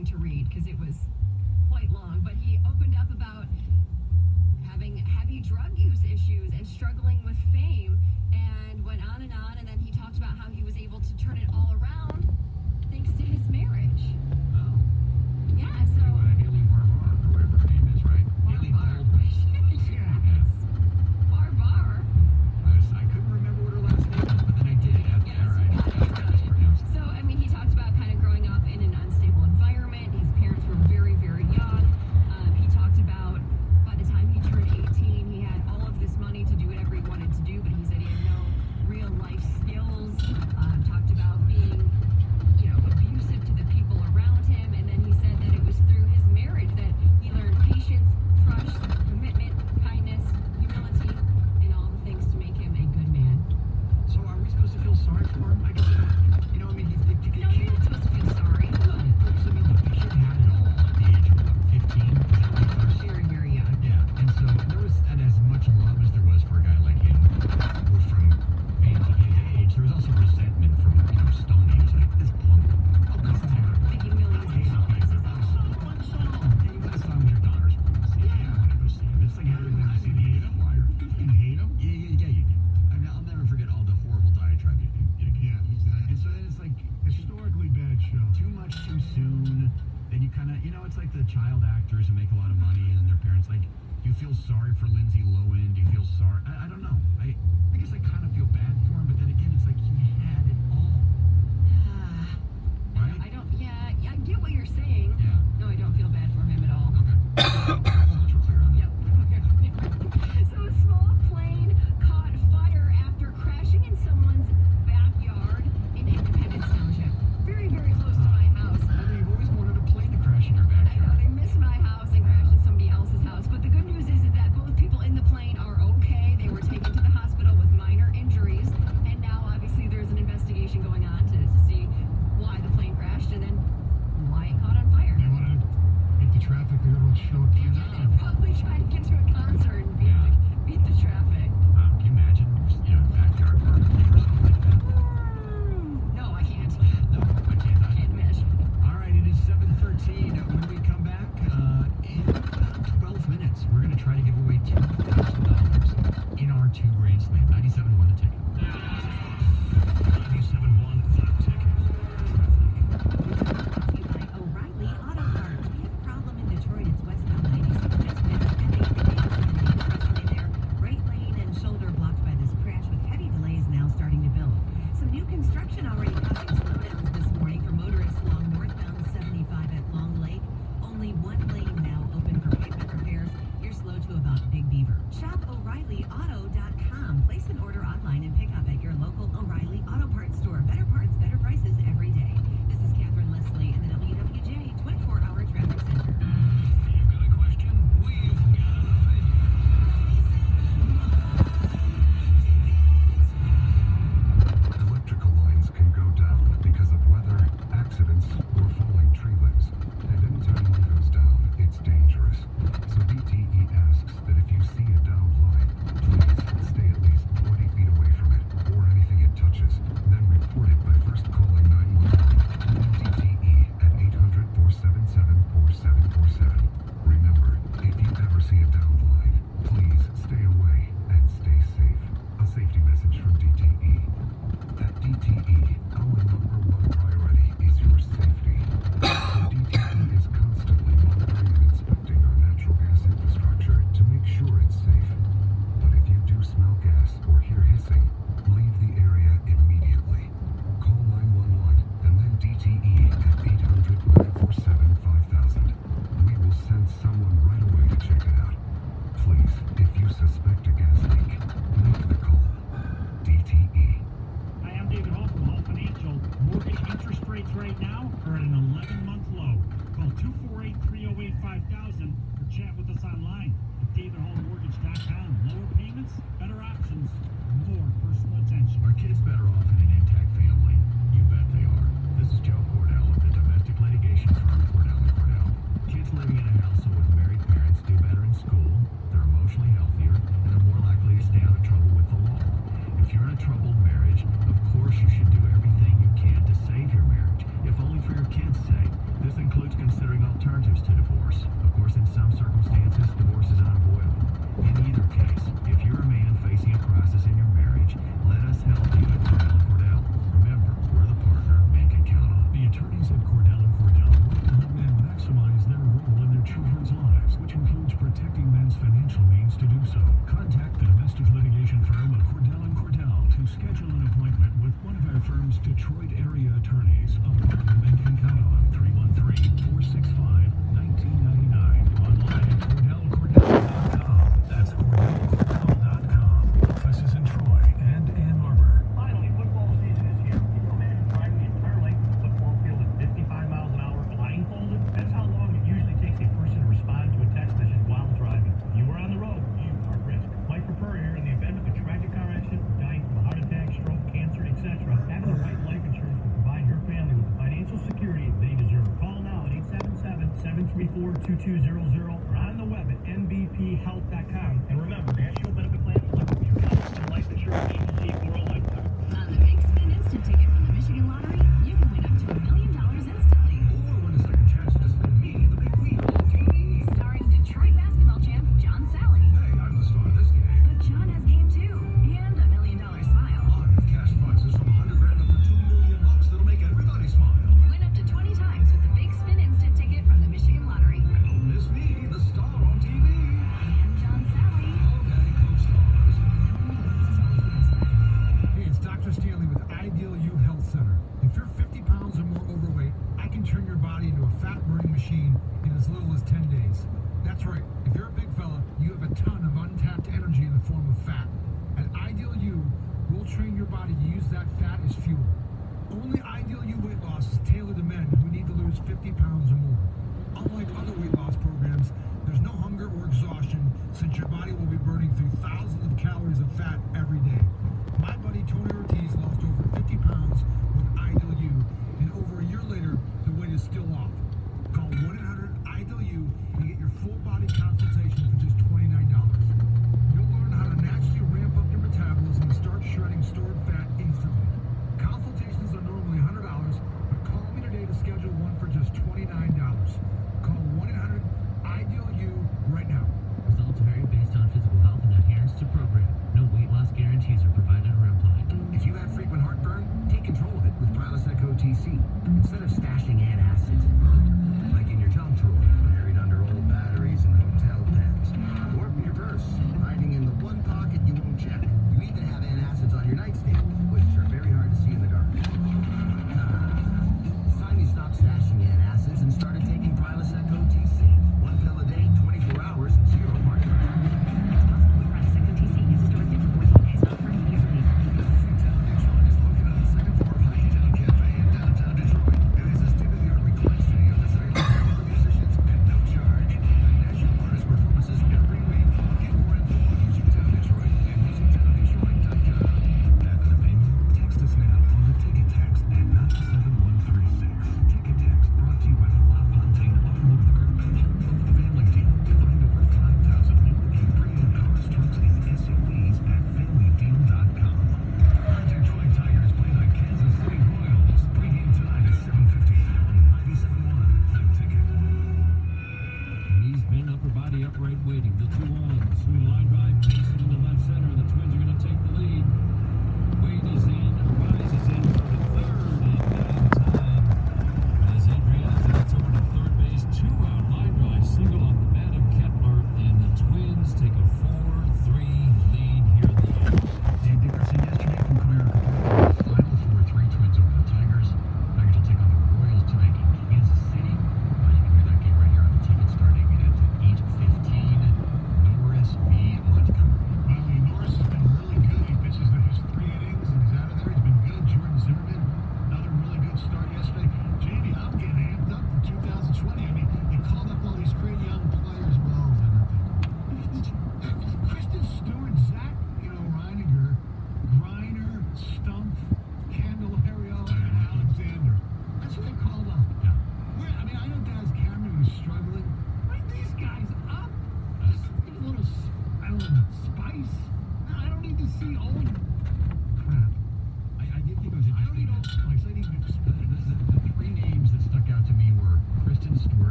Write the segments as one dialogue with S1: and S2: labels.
S1: having to read because it was quite long. But he opened up about having heavy drug use issues and struggling with fame and went on. And then he talked about how he was able to turn it all around thanks to his marriage.
S2: Oh.
S1: Yeah, so...
S2: Haley Barbar, or whatever her name is, right? Haley Baldwin.
S1: Yes. Barbar.
S2: I couldn't remember what her last name was, but then I did after I
S1: So, I mean, he talks about kind of growing up in an unstable environment. His parents were very, very young. He talked about by the time he turned 18, he had all of this money to do whatever he wanted to do, but he said he had no real life skills. Talked about being, abusive to the people around him, and then he said that it was through his marriage that he learned patience, trust, commitment, kindness, humility, and all the things to make him a good man.
S2: So are we supposed to feel sorry for him? I guess, you're
S1: not supposed to feel sorry.
S2: Because, the kid had it all at the age of, 15? Is that right?
S1: Very, very young.
S2: Yeah, and so and as much love as there was for a guy like him, or from being of his age, there was also resentment from, Stoney. He was like, this punk. Oh, that's terrible.
S1: Making millions of dollars.
S2: And you got a son with your daughter's pregnancy. Yeah, I want to go see him. It's like having to see the hate him. You hate him? Yeah, you do. I mean, I'll never forget all the horrible diatribe you do. Yeah, exactly. And so then it's like, historically bad show. Too much too soon. Then you kind of, it's like the child actors who make a lot of money and their parents, like, do you feel sorry for Lindsay Lohan? Do you feel sorry? I don't know. I guess I kind of feel bad for him, but then again, it's like he had it all. Right?
S1: I get what you're saying.
S2: Yeah.
S1: No, I don't feel bad for him at all.
S2: Okay. So much we're clear on that.
S1: Yep. So a small plane caught fire after crashing in someone's backyard in Independence Township. Very, very close to my house.
S2: I mean, you've always wanted a plane to crash in your
S1: I know,
S2: backyard.
S1: they missed my house and crashed in somebody else's house. But the good news is that both people in the plane are okay. They were taken to the hospital with minor injuries. And now, obviously, there's an investigation going on to see why the plane crashed and then why it caught on fire.
S2: They wanted to beat the traffic. They're going to show it to you now.
S1: They're probably trying to get to a concert and beat the traffic.
S2: Can you imagine? Backyard barbecue or something like that.
S1: No, I can't.
S2: No, I can't.
S1: I can't mesh.
S2: All right, it is 7:13. When we come back, in about 12 minutes, we're going to try to give away $2,000 in our 2 Grand Slam. 97.1 The Ticket. 97.1 The Ticket.
S3: By O'Reilly Auto Parts. We have a problem in Detroit. It's westbound 97. Just minutes. Expressway there. Right lane and shoulder blocked by this crash with heavy delays now starting to build. Some new construction already causing slowdowns this morning for motorists along northbound 75 at Long Lake. Only one lane now open for pavement repairs. You're slow to about Big Beaver. Shop O'ReillyAuto.com. Place an order online and pick up at your local O'Reilly Auto Parts store. Better parts, better prices every day. This is Catherine Leslie in the WWJ 24-hour traffic center.
S2: You've got a question? We've got an opinion.
S4: Electrical lines can go down because of weather, accidents, or falling tree limbs. And anytime one goes down, it's dangerous. So DTE asks that if you see a downed line, please stay at least 20 feet away from it or anything it touches. Then report it by first calling 911. DTE at 800-477-4747. Remember, if you ever see a downed line, please stay away and stay safe. A safety message from DTE. At DTE, our #1 priority is your safety. The DTE is constantly monitoring and inspecting our natural gas infrastructure to make sure it's safe. But if you do smell gas or hear hissing, leave the area immediately. Call 911 and then DTE at 800-947-5000. We will send someone right away to check it out. Please, if you suspect a gas leak, make the call. DTE.
S5: Hi, I'm David Hall from Hall Financial. Mortgage interest rates right now are at an 11-month low. Call 248-308-5000 or chat with us online at davidhallmortgage.com. Lower payments, better options, more personal attention.
S2: Are kids better off in an intact family? You bet they are. This is Joe Cordell of the domestic litigation firm Cordell & Cordell. Kids living in a household with married parents do better in school, they're emotionally healthier, and they're more likely to stay out of trouble with the law. If you're in a troubled marriage, of course you should do everything you can to save your marriage, if only for your kids' sake. This includes forced to divorce. Of course, in some circumstances, divorce is unavoidable. In either case, if you're a man facing a crisis in your marriage, let us help you at Cordell & Cordell. Remember, we're the partner men can count on.
S4: The attorneys at Cordell & Cordell work to help men maximize their role in their children's lives, which includes protecting men's financial means to do so. Contact the domestic litigation firm of Cordell & Cordell to schedule an appointment with one of our firm's Detroit area attorneys. A partner men can count on. 313-465-1999. Online at CordellCordell.com. That's CordellCordell.com. Offices in Troy and Ann Arbor.
S5: Finally, football season is here. Can you imagine driving the entire length of the football field at 55 miles an hour blindfolded? That's how long it usually takes a person to respond to a text message while driving. If you are on the road, you are at risk. Life prefer here in the event of a tragic car accident, dying from a heart attack, stroke, cancer, etc. Having the right life insurance will provide your family with the financial security they deserve. Call now at 877-734-2200 or on the web at mbphealth.com. And remember, National Benefit Plan is looking for your health and life insurance agency for a lifetime.
S1: On the Big Spin Instant Ticket from the Michigan Lottery, you can win up to $1 million instantly.
S4: Or win a second chance to spin me the big wheel on TV.
S1: Starring Detroit basketball champ John Sally.
S4: Hey, I'm the star of this game.
S1: But John has game too, and $1 million smile.
S4: Live with cash prizes from $100 grand up to $2 million that'll make everybody smile.
S1: Win up to 20 times with the Big Spin Instant Ticket from the Michigan Lottery.
S4: And don't miss me, the star on TV.
S1: And John Sally.
S4: Okay, co-stars.
S1: This is always the best bet.
S6: Hey, it's Dr. Stanley with Ideal U Health Center. If you're 50 pounds or more overweight, I can turn your body into a fat-burning machine in as little as 10 days. That's right. If you're a big fella, you have a ton of untapped energy in the form of fat. At Ideal U, we'll train your body to use that fat as fuel. Only Ideal U weight loss is tailored to men who need to lose 50 pounds or more. Unlike other weight loss programs, there's no hunger or exhaustion since your body will be burning through thousands of calories of fat every day. My buddy Tony Ortiz lost over 50 pounds with Ideal U, and over a year later, the weight is still off. Call 1-800-IDEAL-U and get your full body consultation for just $29. You'll learn how to naturally ramp up your metabolism and start shredding stored fat instantly. Consultations are normally $100, but call me today to schedule one for just $29. Call 1-800-IDEAL-U right now.
S2: Results vary based on physical health and adherence to program. No weight loss guarantees are provided or implied.
S4: If you have frequent heartburn, take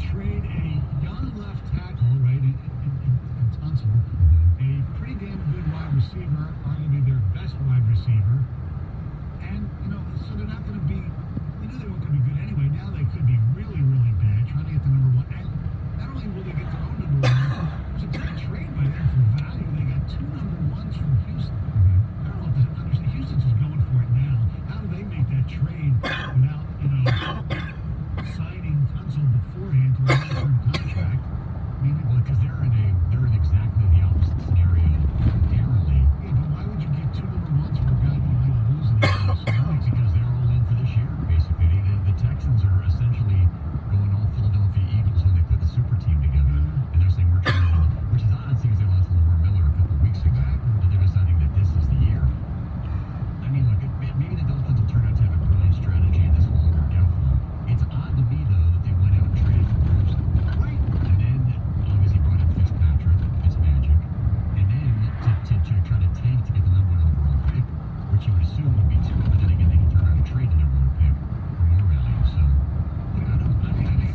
S6: trade a young left tackle, right, in Tunsil, a pretty damn good wide receiver, arguably their best wide receiver, and, so they're not going to be, we knew they weren't going to be good anyway. Now they could be really, really bad, trying to get the number one. And not only will they get their own number one, it's a great trade by them for value. They got 2 number ones from Houston. I don't know if they understand. Houston's just going for it now. How do they make that trade without, signing Tunsil beforehand to a long-term contract?
S2: I mean, well, because they're in exactly the opposite scenario, apparently.
S6: Yeah, but why would you give 2 number ones for a guy who might lose in the NFL?
S2: Because they're all in for this year, basically. The Texans are essentially going all Philadelphia Eagles when they put the super team together. And they're saying we're trying to, which is odd, seeing as they lost Lamar Miller a couple of weeks ago. But they're deciding that this is the year. I mean, look, maybe the Dolphins will turn out to have a brilliant strategy in this longer downfall. It's odd to me, though, that they went out and traded for Rosen. Right. And then, obviously, brought in Fitzmagic. And then to try to tank to get the number 1 overall pick, which you would assume would be too. But then again, they can turn around and trade the number 1 pick for more value. So, look, I
S6: have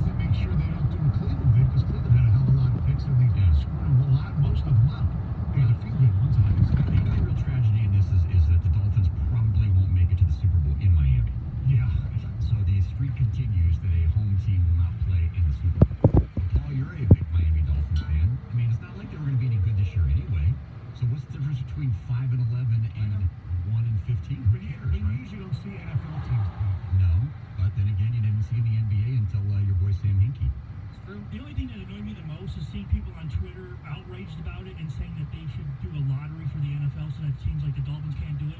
S6: to make sure they don't do what Cleveland did, because Cleveland had a hell of a lot of picks and they screwed them most of them up. They had a few good ones, obviously.
S2: I think the real tragedy in this is that the Dolphins probably won't make it to the Super Bowl in Miami.
S6: Yeah.
S2: So the streak continues that a home team will not play in the Super Bowl. Paul, you're a big Miami Dolphins fan. I mean, it's not like they were going to be any good this year anyway. So what's the difference between 5-11 and 1-15? Who cares,
S6: You
S2: right?
S6: usually don't see NFL teams do it.
S2: No, but then again, you didn't see in the NBA until your boy Sam Hinkie.
S7: The only thing that annoyed me the most is seeing people on Twitter outraged about it and saying that they should do a lottery for the NFL so that it seems like the Dolphins can't do it.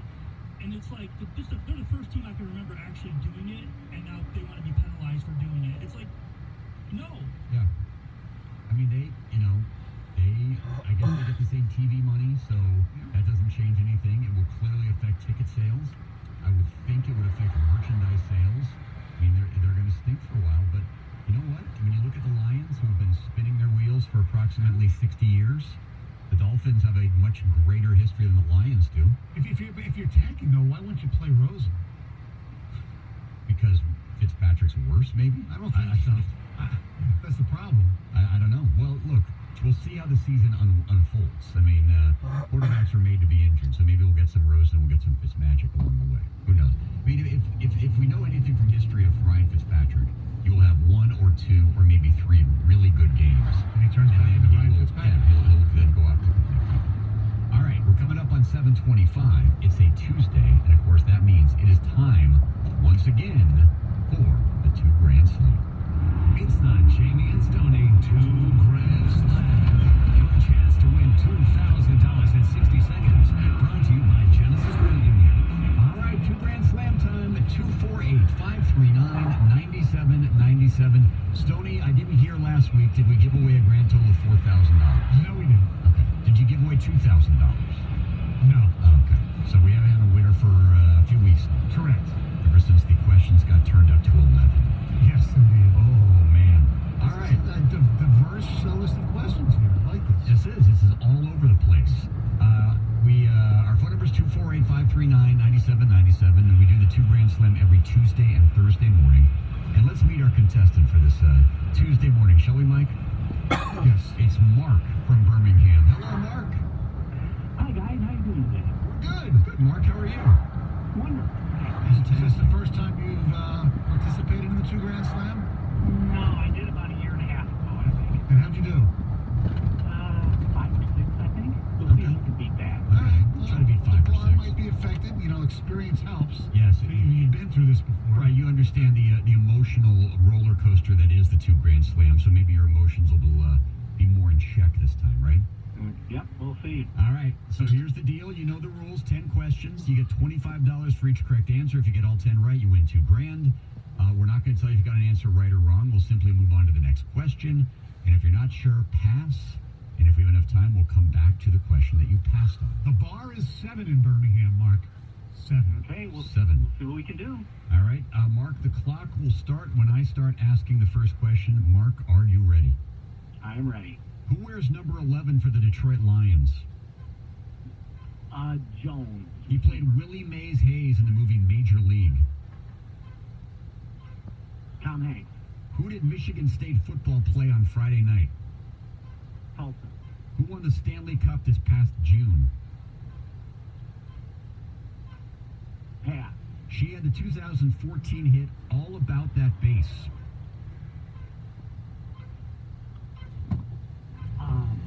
S7: And it's like, they're the first team I can remember actually doing it, and now they want to be penalized for doing it. It's like, no.
S2: Yeah. I mean, I guess they get the same TV money, so that doesn't change anything. It will clearly affect ticket sales. I would think it would affect merchandise sales. I mean, they're going to stink for a while, but you know what? When you look at the Lions, who have been spinning their wheels for approximately 60 years, the Dolphins have a much greater history than the Lions do.
S6: If you're tanking, though, why wouldn't you play Rosen?
S2: Because Fitzpatrick's worse, maybe?
S6: I don't think so. That's the problem.
S2: I don't know. Well, look, we'll see how the season unfolds. I mean, quarterbacks are made to be injured, so maybe we'll get some Rosen, we'll get some Fitzmagic along the way. Who knows? I mean, if we know anything from history of Ryan Fitzpatrick, you will have 1 or 2 or maybe 3 really good games.
S6: And he turns back into Ryan Fitzpatrick.
S2: Yeah, he'll then go after him. All right, we're coming up on 7:25. It's a Tuesday, and of course that means it is time once again for the 2 Grand Slam.
S4: It's the Jamie and Stoney 2 Grand Slam. Your chance to win $2,000 in 60 seconds. Brought to you by Genesis Credit Union.
S2: All right, 2 Grand Slam time. 248-539-9797. Stoney, I didn't hear last week. Did we give away a grand total of $4,000?
S6: No, we didn't.
S2: Okay. Did you give away $2,000?
S6: No.
S2: Okay. So we haven't had a winner for a few weeks now.
S6: Correct.
S2: Ever since the questions got turned up to 11.
S6: Yes, indeed.
S2: Oh, man. All right.
S6: A diverse list of questions here. I like this.
S2: This is all over the place. Our phone number is 248-539-9797, and we do the 2 Grand Slam every Tuesday and Thursday morning. And let's meet our contestant for this Tuesday morning, shall we, Mike?
S6: Yes.
S2: It's Mark from Birmingham. Hello, Mark.
S5: Hi, guys. How you doing today?
S2: Good. Good, Mark. How are you?
S5: Wonderful.
S6: Is this the first time you've participated in the 2 Grand Slam?
S5: No, I did about a year and a half ago, I think.
S6: And how'd you do?
S5: 5 or 6, I think. We'll see if we can beat that.
S6: All right.
S2: We'll try to beat 5 or
S6: Well,
S2: 6.
S6: I might be affected. Experience helps.
S2: Yes.
S6: You've been through this before.
S2: Right, you understand the emotional roller coaster that is the 2 Grand Slam, so maybe your emotions will be more in check this time, right?
S5: Yep, we'll see.
S2: All right, so here's the deal. You know the rules. 10 questions. You get $25 for each correct answer. If you get all 10 right, you win $2 grand. We're not going to tell you if you got an answer right or wrong. We'll simply move on to the next question. And if you're not sure, pass. And if we have enough time, we'll come back to the question that you passed on.
S6: The bar is 7 in Birmingham, Mark. 7.
S5: Okay, we'll
S2: 7.
S5: see what we can do.
S2: All right, Mark, the clock will start when I start asking the first question. Mark, are you ready?
S5: I am ready.
S2: Who wears number 11 for the Detroit Lions?
S5: Jones.
S2: He played Willie Mays Hayes in the movie Major League.
S5: Tom Hanks.
S2: Who did Michigan State football play on Friday night?
S5: Tulsa.
S2: Who won the Stanley Cup this past June?
S5: Pass.
S2: She had the 2014 hit All About That Bass.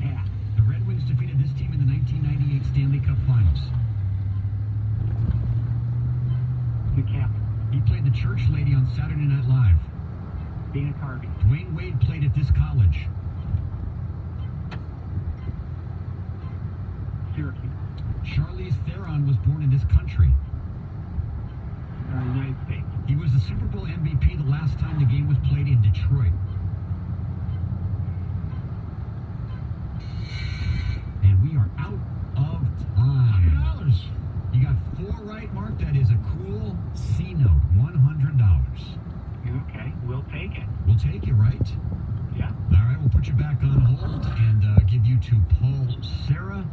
S5: Pass.
S2: The Red Wings defeated this team in the 1998 Stanley Cup Finals.
S5: The captain.
S2: He played the church lady on Saturday Night Live.
S5: Dana Carvey.
S2: Dwayne Wade played at this college.
S5: Syracuse.
S2: Charlize Theron was born in this country.
S5: United States.
S2: He was the Super Bowl MVP the last time the game was played in Detroit. And we are out of time.
S6: $100.
S2: You got 4 right, Mark. That is a cool C note. $100.
S5: Okay, we'll take it.
S2: We'll take it, right?
S5: Yeah.
S2: All right, we'll put you back on hold and give you to Paul Sarah,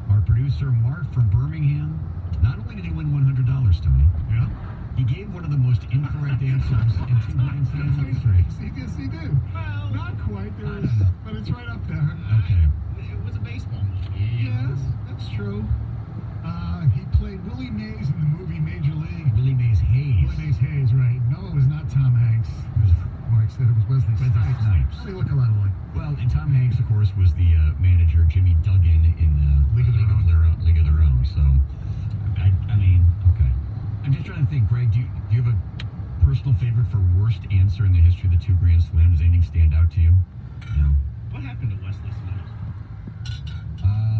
S2: our producer Mark from Birmingham. Not only did he win $100, Tony,
S6: Yeah.
S2: he gave one of the most incorrect answers in Two Grand Slams history.
S6: Yes, he did.
S2: Well,
S6: Not quite.
S2: I don't know.
S6: But it's right up there.
S2: Okay.
S8: It was a baseball.
S6: Yes, that's true. He played Willie Mays in the movie Major League.
S2: Willie Mays Hayes.
S6: Willie Mays Hayes, right. No, it was not Tom Hanks. It was, Mark said it was Wesley Snipes.
S2: Snipes.
S6: They look a lot alike.
S2: Well, and Tom Hanks, of course, was the manager, Jimmy Duggan, in League of Their Own. So, I mean, okay. I'm just trying to think, Greg, do you have a personal favorite for worst answer in the history of the Two Grand Slams? Does anything stand out to you? No.
S8: What happened to Wesley Snipes?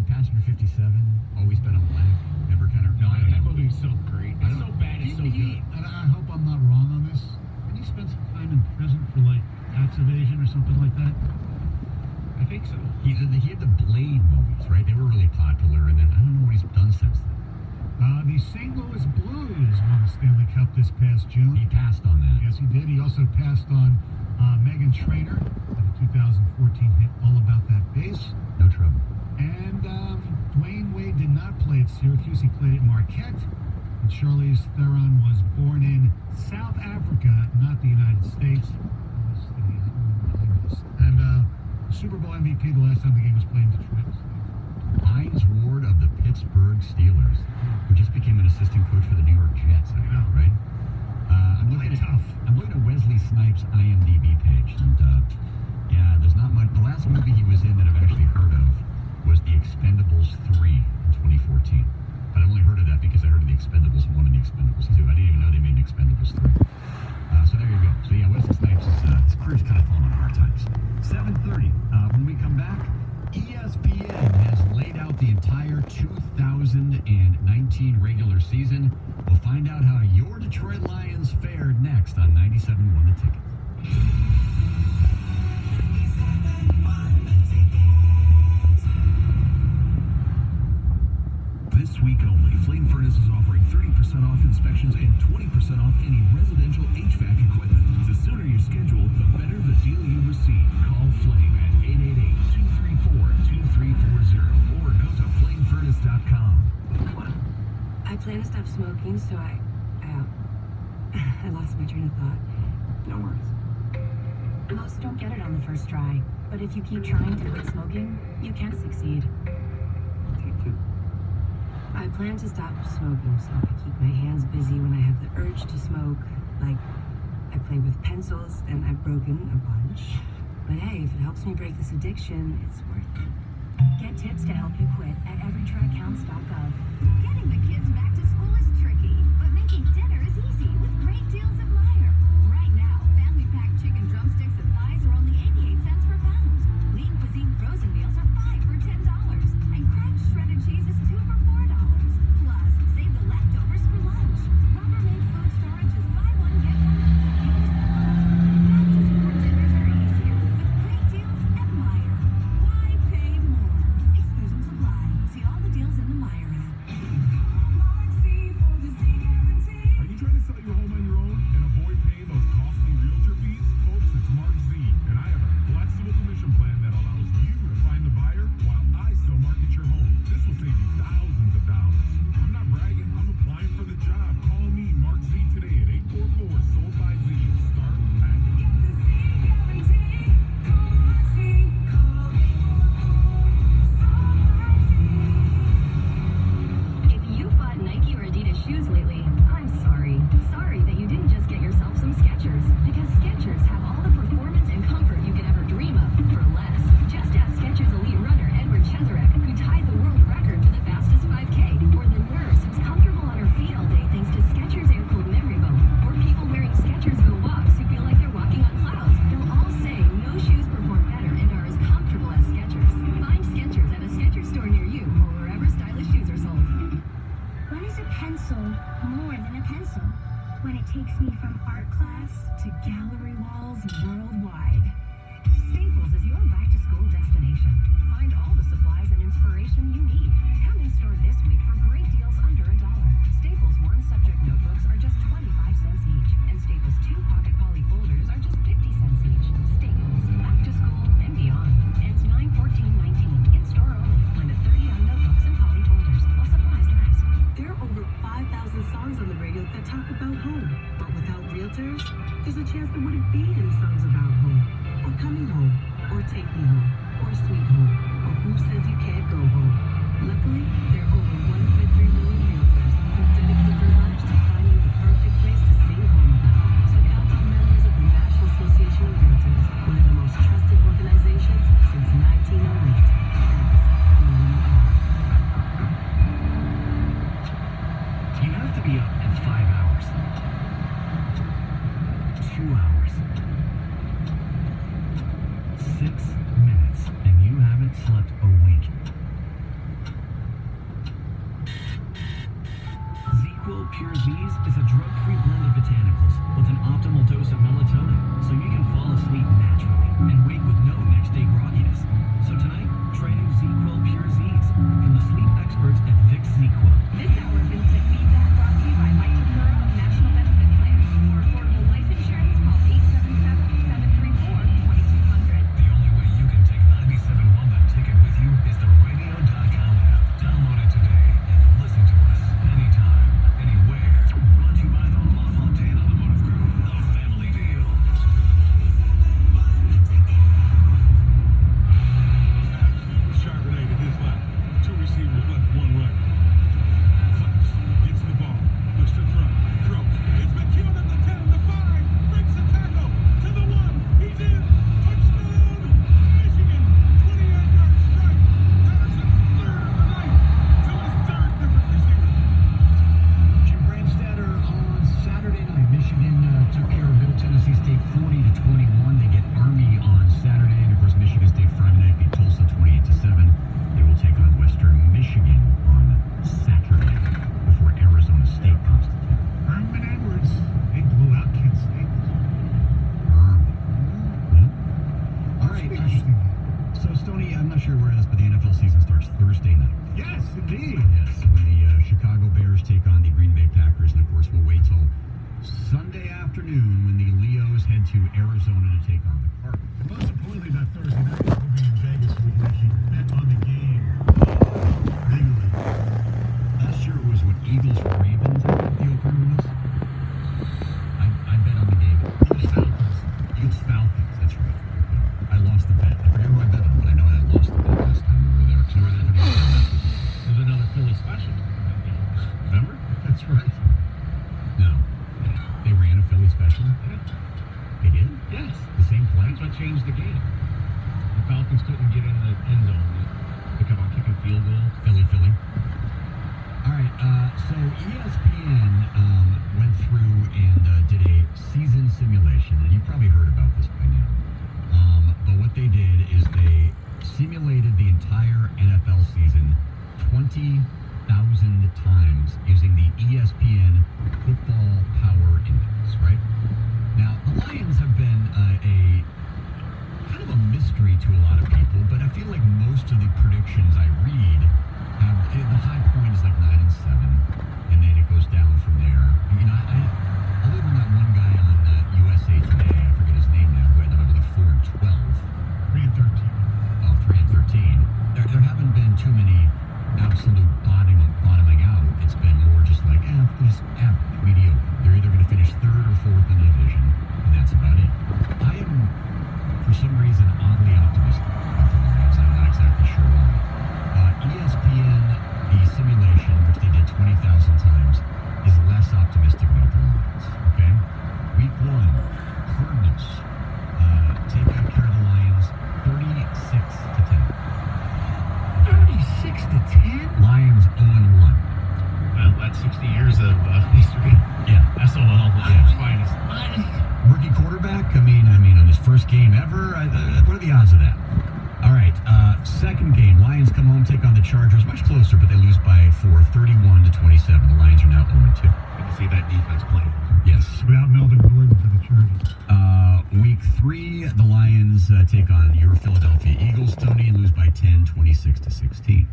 S2: Passenger 57, Always Bet on Black. Never kind of.
S8: No,
S2: I don't
S8: that
S2: know.
S8: movie's so great. It's so bad, it's so good.
S6: And I hope I'm not wrong on this. Did he spend some time in prison for, like, tax evasion or something like that?
S8: I think so.
S2: He had the Blade movies, right? They were really popular, and then I don't know what he's done since then.
S6: The St. Louis Blues won the Stanley Cup this past June.
S2: He passed on that.
S6: Yes, he did. He also passed on Megan Trainor in the 2014 hit All About That Bass.
S2: No trouble.
S6: And Dwayne Wade did not play at Syracuse. He played at Marquette. And Charlize Theron was born in South Africa, not the United States. And Super Bowl MVP the last time the game was played in Detroit.
S2: Hines Ward of the Pittsburgh Steelers, who just became an assistant coach for the New York Jets, I know, right? I'm looking at Wesley Snipes' IMDb page, and yeah, there's not much. The last movie he was in that I've actually heard of was The Expendables 3 in 2014. But I only heard of that because I heard of The Expendables 1 and The Expendables 2. I didn't even know they made The Expendables 3. So there you go. So yeah, Wesley Snipes' his career's kind of fallen on hard times. 7:30. When we come back, ESPN has laid out the entire 2019 regular season. We'll find out how your Detroit Lions fared next on 97.1 The Ticket.
S4: This week only, Flame Furnace is offering 30% off inspections and 20% off any residential HVAC equipment. The sooner you schedule, the better the deal you receive. Call Flame at 888-234-2340 or go to flamefurnace.com.
S3: I plan to stop smoking, so I lost my train of thought.
S1: No worries. Most don't get it on the first try, but if you keep trying to quit smoking, you can succeed.
S5: Take 2.
S3: I plan to stop smoking, so I keep my hands busy when I have the urge to smoke. Like, I play with pencils, and I've broken a bunch. But hey, if it helps me break this addiction, it's worth it.
S1: Get tips to help you quit at everytrycounts.gov.
S9: Getting the kids back to school is tricky, but making dinner is easy with great deals at Meijer. Right now, family pack chicken drumsticks and thighs are only 88 cents per pound. Lean Cuisine frozen meals are 5 for $10, and Crunch shredded cheese is 2 for $4. Plus, save the leftovers for lunch. Rubbermaid food storage is buy one get one with 50% off. Back to school dinners are easier with great deals at Meijer. Why pay more? Exclusions apply. See all the deals in the Meijer app.
S2: minutes, and you haven't slept a wink. ZzzQuil Pure Z's is a drug-free blend of botanicals with an optimal dose of melatonin, so you can fall asleep naturally and wake with no next-day grogginess. So tonight, try new ZzzQuil Pure Z's from the sleep experts at Vicks ZzzQuil.
S1: This hour of Instant Feedback brought to you by Mike Takura of National Benefit Plans. For affordable life insurance, call 877-734-2200.
S4: The only way you can take 97.1 The Ticket with you is the radio.com app. Download it today and listen to us anytime, anywhere. Brought to you by the LaFontaine Automotive Group, the family deal.
S6: Charbonnet to his left. Two receivers left, one right. Clutch. Gets the ball. Looks to throw. Throws. It's McEwen at the 10, the 5. Breaks the tackle. To the 1. He's in. Touchdown. Michigan. 28-yard strike. Patterson's third of the night. To his third different receiver.
S2: Jim Brandstatter on Saturday night. Michigan took care of Middle Tennessee State 40-21. They get Army on Saturday, and of course Michigan State Friday night beat Tulsa 28-7. They will take on Western Michigan on Saturday before Arizona State comes to town.
S6: Herman Edwards. They blew out Kent State.
S2: All right.
S6: Should be interesting.
S2: So Stoney, I'm not sure where it is, but the NFL season starts Thursday night.
S6: Yes, indeed.
S2: Yes, when the Chicago Bears take on the Green Bay Packers, and of course we'll wait till Sunday afternoon when the Leos head to Arizona to take on the Cardinals.
S6: Most importantly, that Thursday night, we'll be in Vegas. We can actually bet on the game. Legally.
S2: Last year it was what, Eagles Ravens, I think the opener was. I bet on the game. Eagles Falcons, that's right. I lost the bet. I forget who I bet on, but I know I lost the bet last time we were there. Because we were there for the game last week.
S8: There's another Philly special.
S2: Remember?
S6: That's right.
S2: No. They ran a Philly special. They did?
S8: Yes.
S2: The same play?
S8: That's what changed the game. The Falcons couldn't get in the end zone. They kept on kicking field goals.
S2: Philly. All right, so ESPN went through and did a season simulation, and you've probably heard about this by now. But what they did is they simulated the entire NFL season 20,000 times using the ESPN Football Power Index, right? Now, the Lions have been a kind of a mystery to a lot of people, but I feel like most of the predictions I read have the high point is like 9-7, and then it goes down from there. You know, other than that one guy on USA Today, I forget his name now, who had them, I believe, 4-12.
S6: 3-13.
S2: Oh, 3-13. There haven't been too many absolute bottoming out. It's been more just like, just average, mediocre. They're either going to finish third or fourth in the division, and that's about it. I am, for some reason, oddly optimistic about the Lions. I'm not exactly sure why. ESPN, the simulation, which they did 20,000 times, is less optimistic about the Lions. Okay? Week 1, Cardinals take care of the Lions 36-10. 36-10? Lions 0-1.
S8: Well, that's 60 years of history.
S2: Yeah.
S8: SOL Lions finest.
S2: Rookie quarterback? I mean, on his first game ever? What are the odds of that? All right, second game. Lions come home, take on the Chargers. Much closer, but they lose by 4, 31-27. The Lions are now 0-2.
S8: Good to see that defense playing.
S2: Yes.
S6: Without Melvin Gordon for the Chargers.
S2: Week 3, the Lions take on your Philadelphia Eagles, Tony, and lose by 10, 26-16.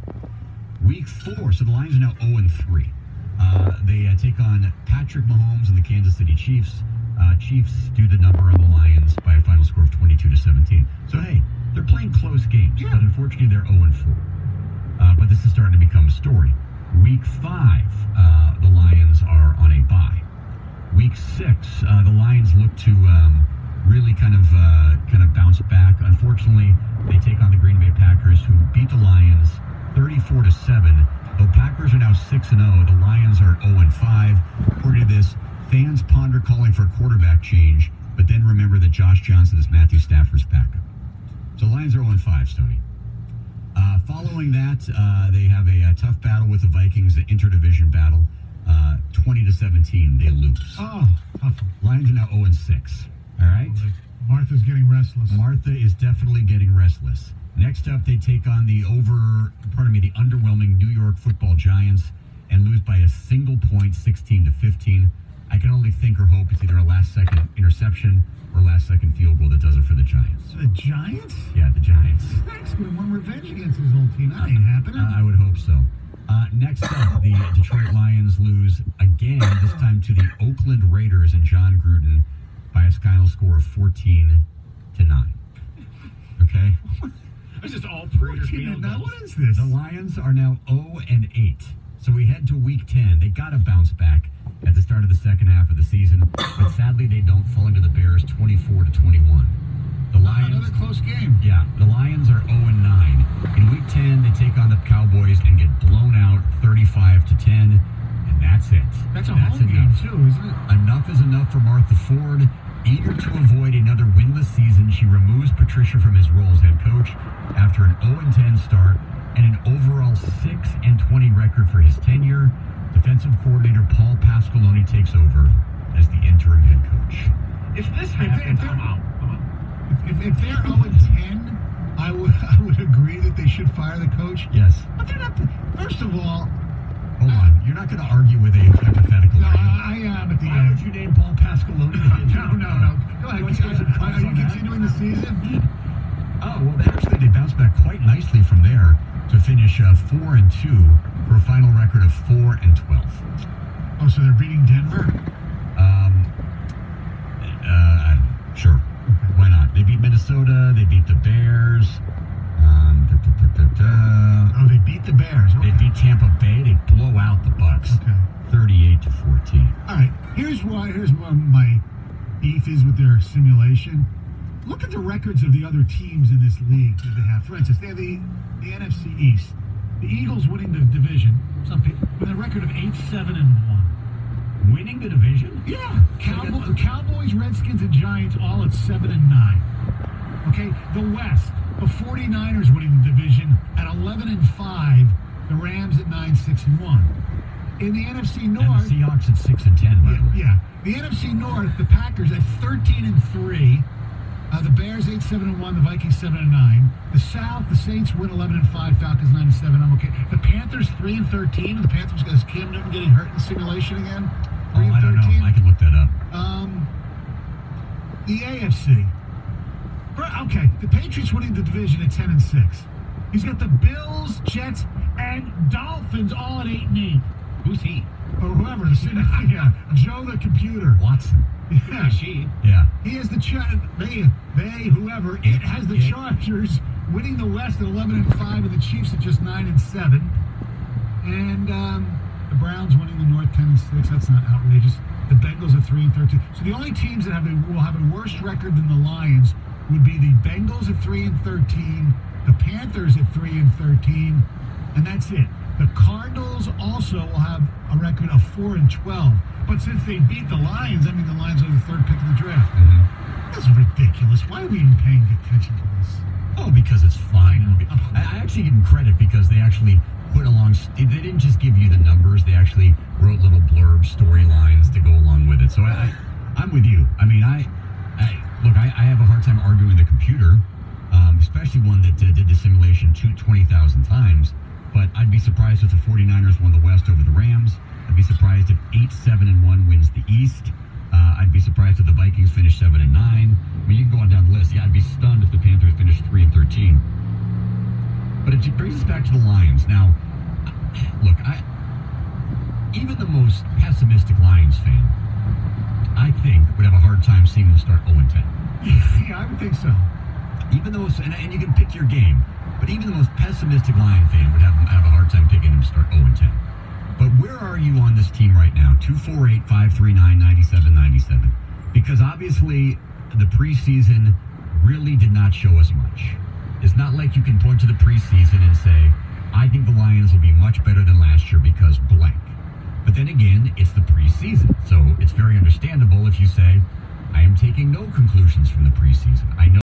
S2: Week 4, so the Lions are now 0-3. They take on Patrick Mahomes and the Kansas City Chiefs. Chiefs do the number on the Lions by a final score of 22-17. So, hey, they're playing close games, but unfortunately they're 0-4. But this is starting to become a story. Week 5, the Lions are on a bye. Week 6, the Lions look to really kind of bounce back. Unfortunately, they take on the Green Bay Packers, who beat the Lions 34-7. The Packers are now 6-0. The Lions are 0-5. According to this, fans ponder calling for a quarterback change, but then remember that Josh Johnson is Matthew Stafford's backup. So Lions are 0-5, Stoney. Following that, they have a tough battle with the Vikings, an interdivision battle. 20-17, they lose.
S6: Oh, tough.
S2: Lions are now 0-6. All right?
S6: Martha's getting restless.
S2: Martha is definitely getting restless. Next up, they take on the underwhelming New York Football Giants and lose by a single point, 16-15. I can only think or hope it's either a last-second interception or last-second field goal that does it for the Giants.
S6: The Giants?
S2: Yeah, the Giants.
S6: Max would have won revenge against his old team. That ain't happening.
S2: I would hope so. Next up, the Detroit Lions lose again, this time to the Oakland Raiders and John Gruden by a final score of 14-9. Okay?
S8: It's just all Raiders field goals.
S6: What is this?
S2: The Lions are now 0-8. So we head to week 10. They got to bounce back at the start of the second half of the season, but sadly they don't fall into the Bears 24-21. The Lions,
S6: another close game.
S2: Yeah, the Lions are 0-9. In week 10, they take on the Cowboys and get blown out 35-10, and that's it.
S6: That's home game too, isn't it?
S2: Enough is enough for Martha Ford. Eager to avoid another winless season, she removes Patricia from his role as head coach after an 0-10 start and an overall 6-20 record for his tenure. Defensive coordinator Paul Pasqualoni takes over as the interim head coach.
S8: If this happens, I'm out.
S6: If they're 0-10, I would agree that they should fire the coach.
S2: Yes.
S6: But they're not. First of all,
S2: hold on. You're not going to argue with a hypothetical.
S6: No, I am at the
S2: Why
S6: end.
S2: would you name Paul Pasqualoni?
S6: No. Go ahead. Are you continuing the season?
S2: Oh, well, actually, they bounced back quite nicely from there to finish 4-2 for a final record of 4-12.
S6: Oh, so they're beating Denver?
S2: Sure. Why not? They beat Minnesota. They beat the Bears.
S6: Oh, they beat the Bears. Okay.
S2: They beat Tampa Bay. They blow out the Bucks.
S6: Okay.
S2: 38-14.
S6: All right. Here's why my beef is with their simulation. Look at the records of the other teams in this league that they have. For instance, they have the NFC East. The Eagles winning the division. Some people with a record of 8-7-1.
S2: Winning the division?
S6: Yeah. Cowboys, Redskins, and Giants all at 7-9. Okay. The West. The 49ers winning the division at 11-5. The Rams at 9-6-1. In the NFC North,
S2: and the Seahawks at 6-10. By the way.
S6: Yeah. The NFC North, the Packers at 13-3. The Bears 8-7-1. The Vikings 7-9. The South, the Saints win 11-5. Falcons 9-7. I'm okay. The Panthers 3-13. The Panthers got Cam Newton getting hurt in the simulation again. 3-13.
S2: I don't know. I can look that up.
S6: The AFC. Okay, the Patriots winning the division at 10-6. He's got the Bills, Jets, and Dolphins all at 8-8.
S8: Who's he?
S6: Or whoever. Yeah, Joe the computer.
S2: Watson.
S6: Yeah,
S8: she.
S6: Yeah. He has the whoever. It has the Chargers winning the West at 11-5, and the Chiefs at just 9-7. And the Browns winning the North 10-6. That's not outrageous. The Bengals at 3-13. So the only teams that will have a worse record than the Lions would be the Bengals at 3-13, the Panthers at 3-13, and that's it. The Cardinals also will have a record of 4-12. But since they beat the Lions, the Lions are the third pick of the draft.
S2: Mm-hmm.
S6: That's ridiculous. Why are we even paying attention to this?
S2: Oh, because it's fun. I actually give them credit because they actually put along. They didn't just give you the numbers. They actually wrote little blurb storylines to go along with it. So I'm with you. Look, I have a hard time arguing the computer, especially one that did the simulation 20,000 times. But I'd be surprised if the 49ers won the West over the Rams. I'd be surprised if 8-7-1 wins the East. I'd be surprised if the Vikings finish 7-9. You can go on down the list. Yeah, I'd be stunned if the Panthers finished 3-13. But it brings us back to the Lions. Now, look, even the most pessimistic Lions fan, I think, would have a hard time seeing them start 0-10.
S6: Yeah, I would think so.
S2: Even though, and you can pick your game, but even the most pessimistic Lion fan would have a hard time picking them to start 0-10. But where are you on this team right now? 248-539-97-97. Because obviously the preseason really did not show us much. It's not like you can point to the preseason and say, I think the Lions will be much better than last year because blank. But then again, it's the preseason. So it's very understandable if you say, I am taking no conclusions from the preseason. I know